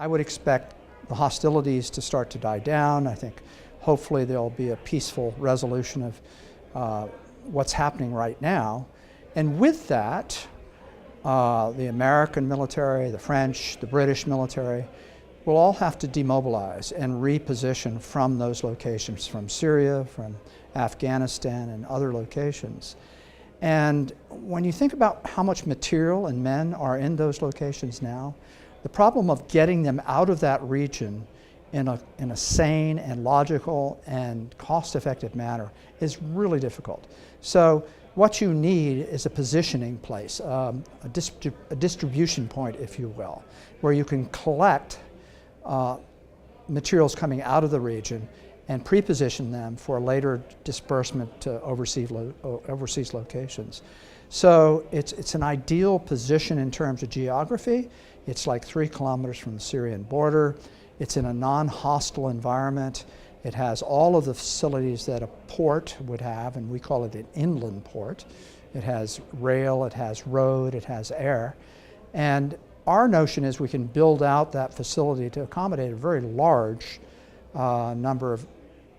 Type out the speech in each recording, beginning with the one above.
I would expect the hostilities to start to die down. I think hopefully there'll be a peaceful resolution of what's happening right now. And with that, the American military, the French, the British military will all have to demobilize and reposition from those locations, from Syria, from Afghanistan, and other locations. And when you think about how much material and men are in those locations now, the problem of getting them out of that region in a sane and logical and cost-effective manner is really difficult. So what you need is a positioning place, a distribution point, if you will, where you can collect materials coming out of the region and pre-position them for later disbursement to overseas locations. So it's an ideal position in terms of geography. It's like 3 kilometers from the Syrian border. It's in a non-hostile environment. It has all of the facilities that a port would have, and we call it an inland port. It has rail, it has road, it has air. And our notion is we can build out that facility to accommodate a very large number of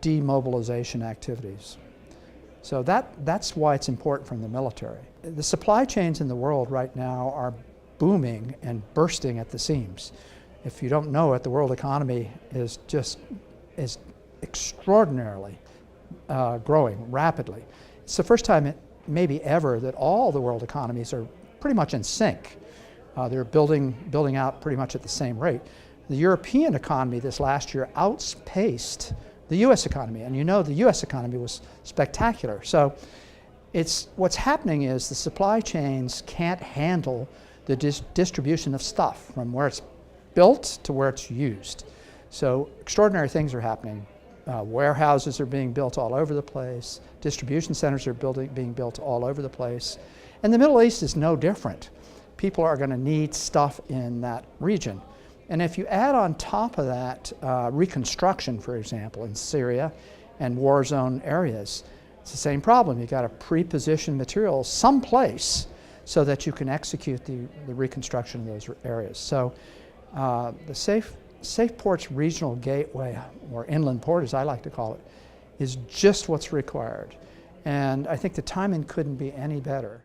demobilization activities. So that's why it's important from the military. The supply chains in the world right now are booming and bursting at the seams. If you don't know it, the world economy is extraordinarily growing rapidly. It's the first time maybe ever that all the world economies are pretty much in sync. They're building out pretty much at the same rate. The European economy this last year outpaced the U.S. economy, and you know the U.S. economy was spectacular. So what's happening is the supply chains can't handle the distribution of stuff from where it's built to where it's used. So extraordinary things are happening. Warehouses are being built all over the place. Distribution centers are being built all over the place. And the Middle East is no different. People are going to need stuff in that region. And if you add on top of that reconstruction, for example, in Syria and war zone areas, it's the same problem. You've got to pre-position materials someplace so that you can execute the reconstruction of those areas. So the Safe Ports Regional Gateway, or inland port as I like to call it, is just what's required. And I think the timing couldn't be any better.